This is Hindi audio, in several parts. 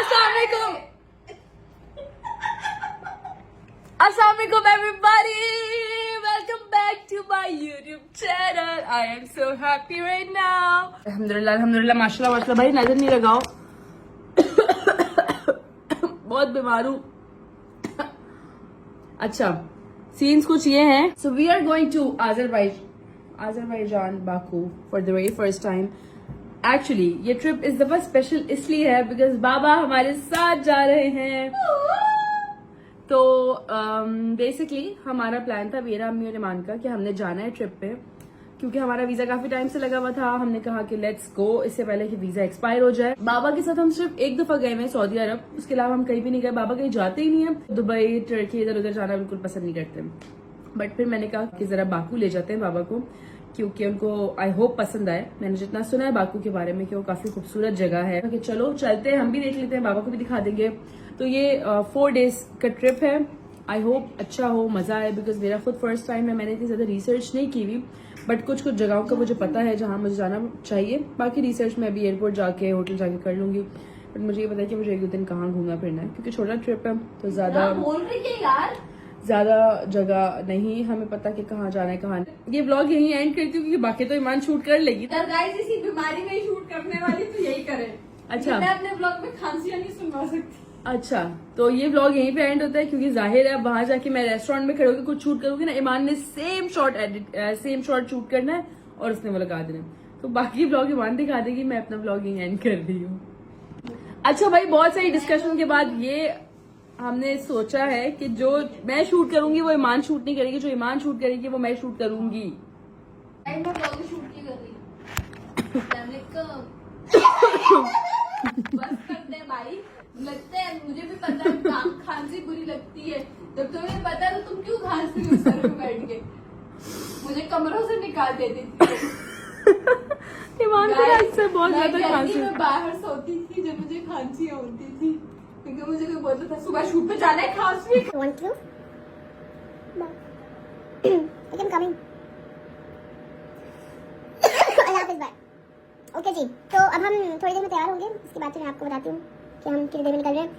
Assalamualaikum. Assalamualaikum everybody. Welcome back to my YouTube channel. I am so happy right now. Alhamdulillah, माशाल्लाह भाई नजर नहीं लगाओ. बहुत बीमार हूँ. अच्छा, सीन्स कुछ ये हैं. So we are going to Azerbaijan, Baku for the very first time. Actually, ये ट्रिप इस दफा स्पेशल इसलिए है बिकॉज बाबा हमारे साथ जा रहे हैं. तो बेसिकली हमारा प्लान था मेरा, अम्मी और ईमान का कि हमने जाना है ट्रिप पे, क्योंकि हमारा वीजा काफी टाइम से लगा हुआ था. हमने कहा कि लेट्स गो इससे पहले कि वीजा एक्सपायर हो जाए. बाबा के साथ हम सिर्फ एक दफा गए हैं सऊदी अरब, उसके अलावा हम कहीं भी नहीं गए. बाबा कहीं जाते ही नहीं है. दुबई, टर्की, इधर उधर जाना बिल्कुल पसंद नहीं करते. बट फिर मैंने कहा कि जरा बाकू ले जाते हैं बाबा को, क्योंकि उनको आई होप पसंद आए. मैंने जितना सुना है बाकू के बारे में कि वो काफी खूबसूरत जगह है, कि चलो चलते हैं, हम भी देख लेते हैं, बाबा को भी दिखा देंगे. तो ये 4 days का ट्रिप है. आई होप अच्छा हो, मजा आए, बिकॉज मेरा खुद फर्स्ट टाइम है. मैंने इतनी ज्यादा रिसर्च नहीं की हुई, बट कुछ कुछ जगहों का मुझे पता है जहां मुझे जाना चाहिए. बाकी रिसर्च मैं अभी एयरपोर्ट जाके होटल जाके कर लूंगी. बट मुझे ये पता है कि मुझे 1-2 दिन कहाँ घूमना फिरना है, क्योंकि छोटा ट्रिप है तो ज्यादा जगह नहीं हमें पता कि कहाँ जाना है कहाँ नहीं. ये व्लॉग यही एंड करती हूँ क्योंकि बाकी तो ईमान शूट कर लेगी. इसी बीमारी में शूट करने वाली तो यही करे. अच्छा, मैं अपने ब्लॉग में खांसियां नहीं सुनवा सकती. अच्छा, तो ये व्लॉग यहीं पे एंड होता है, क्योंकि जाहिर है अब वहां जाके मैं रेस्टोरेंट में खड़े होकर कुछ शूट करूंगी ना. ईमान ने सेम शॉट शूट करना है और उसने वो लगा देना. तो बाकी व्लॉग ईमान दिखा देगी, मैं अपना व्लॉग यहीं एंड कर रही हूँ. अच्छा भाई, बहुत सारी डिस्कशन के बाद ये हमने सोचा है कि जो मैं शूट करूंगी वो ईमान शूट नहीं करेगी, जो ईमान शूट करेगी वो मैं शूट करूंगी. मैं ब्लॉग शूट नहीं कर रही. बस कर दे भाई. लगता है मुझे भी पता है खांसी बुरी लगती है. जब तुम्हें पता है तो तुम क्यों खांसती हो सर पे बैठ के. मुझे कमरों से निकाल देती थी. ईमान को अक्सर बहुत ज्यादा खांसी. मैं बाहर सोती थी जब मुझे खांसी होती थी, क्योंकि मुझे कोई बोलता था सुबह शूट पे जाना है, खांसी. Want to? No. I am coming. अल्लाह हाफिज़, बाय. ओके जी, तो अब हम थोड़ी देर में तैयार होंगे. इसके बाद मैं आपको बताती हूँ कि हम कितनी देर में निकल रहे हैं.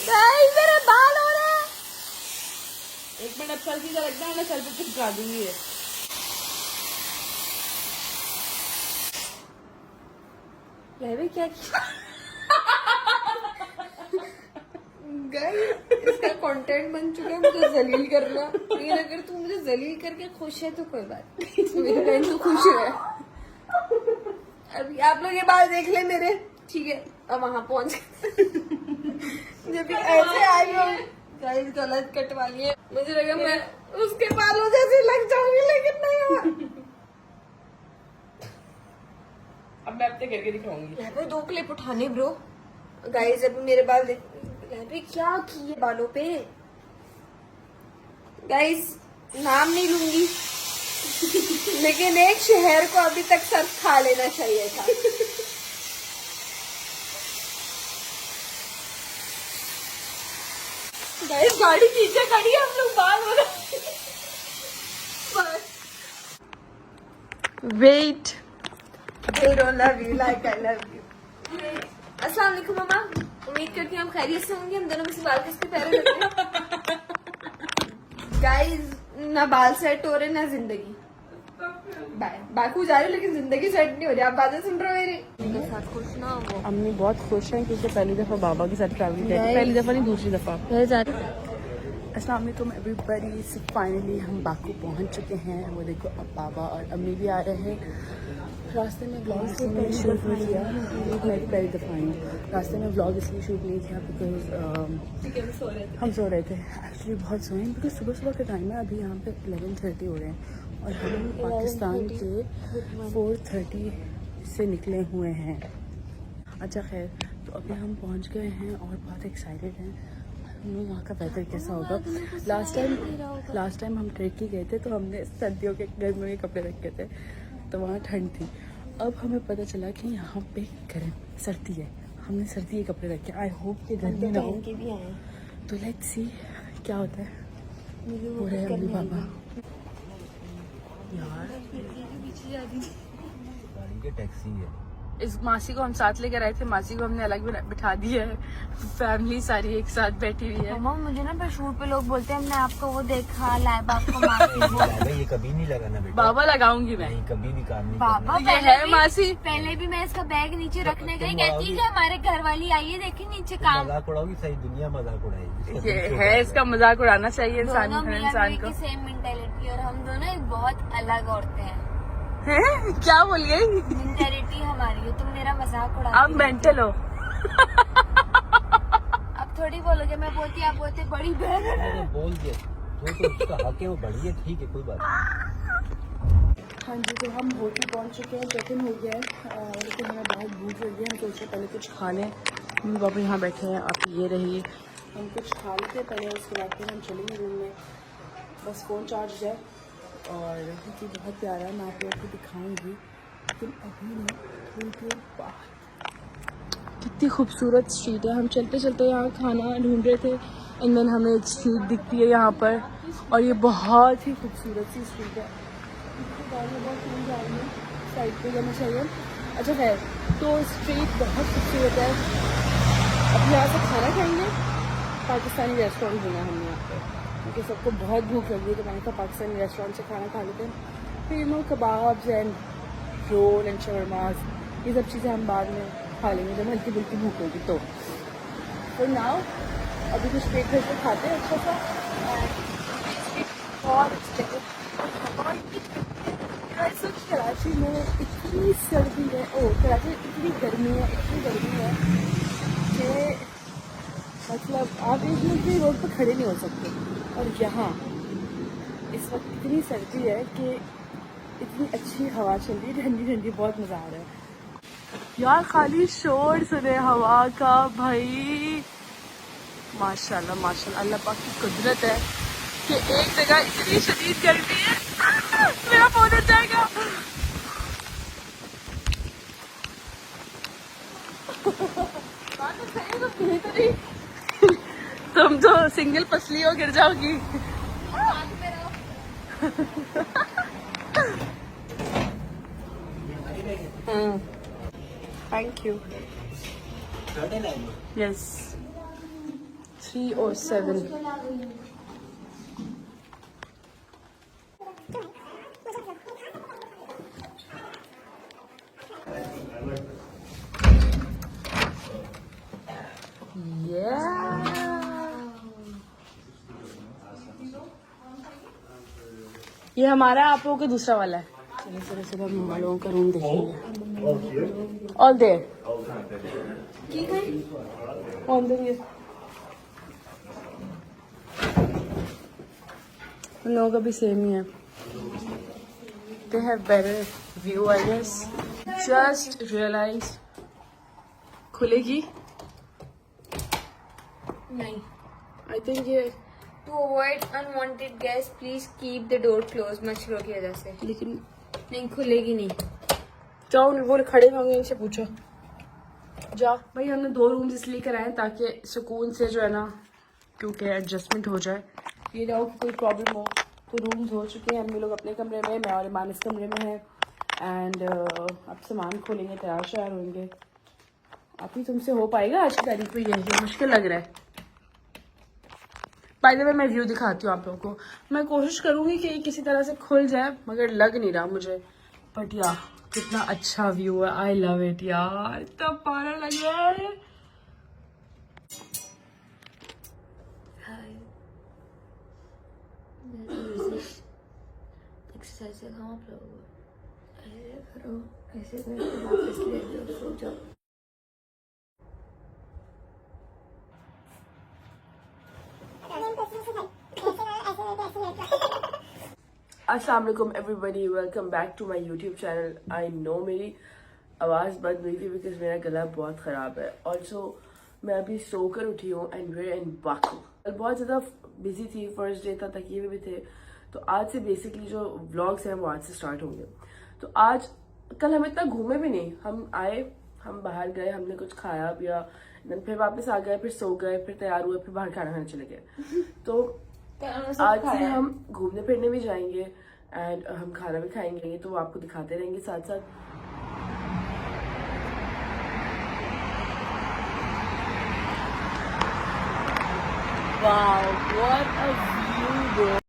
गाइस मेरे बाल हो रहे हैं. 1 मिनट सर सीधा रखना है, मैं सर पे चिपका दूंगी. क्या गाइस, इसका कंटेंट बन चुका है मुझे जलील करना. लेकिन अगर तू मुझे जलील करके खुश है तो कोई बात नहीं. मेरी बहन तो खुश है. अभी आप लोग ये बाल देख ले मेरे, ठीक है. अब वहां पहुंच जब भी ऐसे आई हो गाइस, गलत कटवा लिए. मुझे लगा मैं उसके बालों जैसे लग जाऊंगी, लेकिन नहीं. अब मैं अपने करके दिखाऊंगी. यहाँ पे 2 क्लिप उठाने ब्रो. गाइस अभी मेरे बाल देख, यहाँ पे क्या किए बालों पे. गाइस नाम नहीं लूंगी, लेकिन एक शहर को अभी तक सब खा लेना चाहिए था. गाइस गाड़ी पीछे खड़ी है, हम लोग बाल हो रहे. Wait, I don't love you like I love you. अस्सलाम वालेकुम मामा. उम्मीद करती हूँ हम खैरियत से होंगे. हम दोनों में से बाल किसके प्यारे लग रहे हैं. गाइस ना बाल सेट हो रहे ना जिंदगी. बाकू जा रही लेकिन जिंदगी सेट नहीं हो रही. आप बातें सुन रहे हो मेरी. मेरे साथ खुश ना हो. अम्मी बहुत खुश हैं क्योंकि पहली दफा बाबा के साथ ट्रैवल किया. पहली दफा नहीं, दूसरी दफा. अस्सलाम वालेकुम एवरीबॉडी. सो फाइनली हम बाकू पहुंच चुके हैं. वो देखो, अब बाबा और अम्मी भी आ रहे हैं. रास्ते में व्लॉग इसलिए शूट नहीं किया, मेरी पहली दफ़ा आई हूँ. रास्ते में व्लॉग इसलिए शूट नहीं किया बिकॉज हम सो रहे थे. एक्चुअली बहुत सोए हैं बिकॉज सुबह सुबह का टाइम है. अभी यहाँ पे 11:30 हो रहे हैं और हम पाकिस्तान के 4:30 से निकले हुए हैं. अच्छा खैर, तो अभी हम पहुँच गए हैं और बहुत एक्साइटेड हैं. वहाँ का वेदर कैसा होगा. लास्ट टाइम हम टर्की गए थे तो हमने सर्दियों के गर्मियों के कपड़े रखे थे, तो वहाँ ठंड थी. अब हमें पता चला कि यहाँ पे सर्दी है. हमने सर्दी के कपड़े रखे. आई होप कि गर्मी ना हो. तो लेट्स सी क्या होता है. हो रहे हैं अम्मी पापा. यार पीछे जा रही गाड़ी की टैक्सी है। इस मासी को हम साथ लेकर आए थे, मासी को हमने अलग बिठा दिया है, फैमिली सारी एक साथ बैठी हुई है। मम्मा मुझे ना पर शूट पे लोग बोलते हैं हमने आपको वो देखा लाइव आपको मार ये कभी नहीं लगाना बेटा। बाबा लगाऊंगी मैं। नहीं, कभी भी काम नहीं बाबा करना। ये है मासी। पहले भी मैं इसका बैग नीचे रखने गई, कहती है हमारे घर वाली आई है देखिए नीचे काम। मजाक उड़ाओगी, सारी दुनिया मजाक उड़ाएगी। ये है, इसका मजाक उड़ाना चाहिए इंसान दोनों मियां इंसान बीवी को। की सेम मेंटेलिटी और हम दोनों एक बहुत अलग औरतें हैं। हैं? क्या बोल गई? मेंटेलिटी हमारी है, तुम मेरा मजाक उड़ा। आप मेंटल हो। अब थोड़ी बोलोगे, मैं बोलती आप बोलते बड़ी बहन है। मैंने बोल दिया तो उसका हक है, वो बड़ी है, ठीक है, कोई बात नहीं। हाँ जी, तो हम होटल पहुंच चुके हैं, चेक इन हो गया है, लेकिन हमें बहुत भूख लगी है। हम सोच रहे पहले कुछ खा लें। मम्मी पापा यहाँ बैठे हैं, आप ये रहिए, हम कुछ खा लेते पहले, उसके बाद फिर हम चलेंगे रूम में। बस फ़ोन चार्ज है और ये बहुत प्यारा है, मैं आप लोगों को दिखाऊंगी, लेकिन अभी नहीं, थोड़ी देर बाद। कितनी खूबसूरत स्ट्रीट है। हम चलते चलते यहाँ खाना ढूंढ रहे थे एंड देन हमें एक स्ट्रीट दिखती है यहाँ पर, और ये बहुत ही खूबसूरत सी स्ट्रीट है। गाड़ियाँ बहुत कम जा रही हैं, साइड पे जाना चाहिए। अच्छा खैर, तो स्ट्रीट बहुत खूबसूरत है। अब यहाँ से खाना खाएंगे, पाकिस्तानी रेस्टोरेंट ढूंढा हमने यहाँ पे, क्योंकि सबको बहुत भूख लगी है, तो मैंने कहा पाकिस्तानी रेस्टोरेंट से खाना खा लेते हैं। फिर no kebabs and roll and shawarmas, ये सब चीज़ें हम बाद में खा लेंगे जब हल्की फुल्की भूख होगी तो नाउ अभी कुछ पेट भर के खाते हैं अच्छा सा। और कराची में इतनी सर्दी है, कराची में इतनी गर्मी है कि मतलब आप एक मिनट भी रोड पर खड़े नहीं हो सकते। और यहाँ इस वक्त इतनी सर्दी है कि इतनी अच्छी हवा चल रही है, ठंडी ठंडी, बहुत मज़ा आ रहा है यार। खाली शोर सुने हवा का भाई, माशाल्लाह माशाल्लाह, अल्लाह पाक की कुदरत है कि एक जगह इतनी शदीद गर्मी है। मेरा फोन हट जाएगा। तुम तो सिंगल पसली हो, गिर जाओगी। Thank you. यस 307। ये हमारा, आप लोगों का दूसरा वाला है। चलिए सुबह सुबह हम लोगों का रूम देखेंगे। ऑल देयर ऑन देयर, उन लोगों का भी सेम ही है। They have better view, I guess. Just realize खुलेगी नहीं। I think ये, To avoid unwanted guests, please keep the door closed। मच्छरों की वजह से लेकिन नहीं खुलेगी नहीं। जाओ, वो खड़े होंगे, इनसे पूछो। जा भाई, हमने 2 रूम्स इसलिए कराए ताकि सुकून से जो है ना, क्योंकि एडजस्टमेंट हो जाए। ये ना हो कि कोई प्रॉब्लम हो। तो रूम्स हो चुके हैं, हम लोग अपने कमरे में, मैं और ईमान इस कमरे में है। एंड अब सामान खोलेंगे, तैयार श्यार होंगे। आप ही तुमसे हो पाएगा आज की तारीख में? ये मुश्किल लग रहा है। बाय द वे, मैं व्यू दिखाती हूँ आप लोगों को। मैं कोशिश करूंगी कि किसी तरह से खुल जाए, मगर लग नहीं रहा मुझे। बट यार कितना अच्छा व्यू है, आई लव इट यार, इतना प्यारा लग रहा है। एक्सरसाइज से खाओ आप लोग, ऐसे करो, ऐसे करके वापस ले लो, सो जाओ। अस्सलाम वालेकुम everybody, welcome back to my YouTube channel. I know मेरी आवाज़ बंद हुई थी बिकॉज मेरा गला बहुत ख़राब है। ऑल्सो मैं अभी सोकर उठी हूँ एंड वेयर इन बाकू। बहुत ज़्यादा बिजी थी, फर्स्ट डे था, तकिए भी थे। तो आज से बेसिकली जो व्लॉग्स हैं वो आज से स्टार्ट होंगे। तो आज कल हम इतना घूमे भी नहीं, हम आए, हम बाहर गए, हमने कुछ खाया पिया, फिर वापस आ गए, फिर सो गए, फिर तैयार हुए, फिर बाहर खाना खाने चले गए। तो आज से हम घूमने फिरने भी जाएंगे, एंड हम खाना भी खाएंगे तो वो आपको दिखाते रहेंगे साथ साथ. Wow, what a view, bro.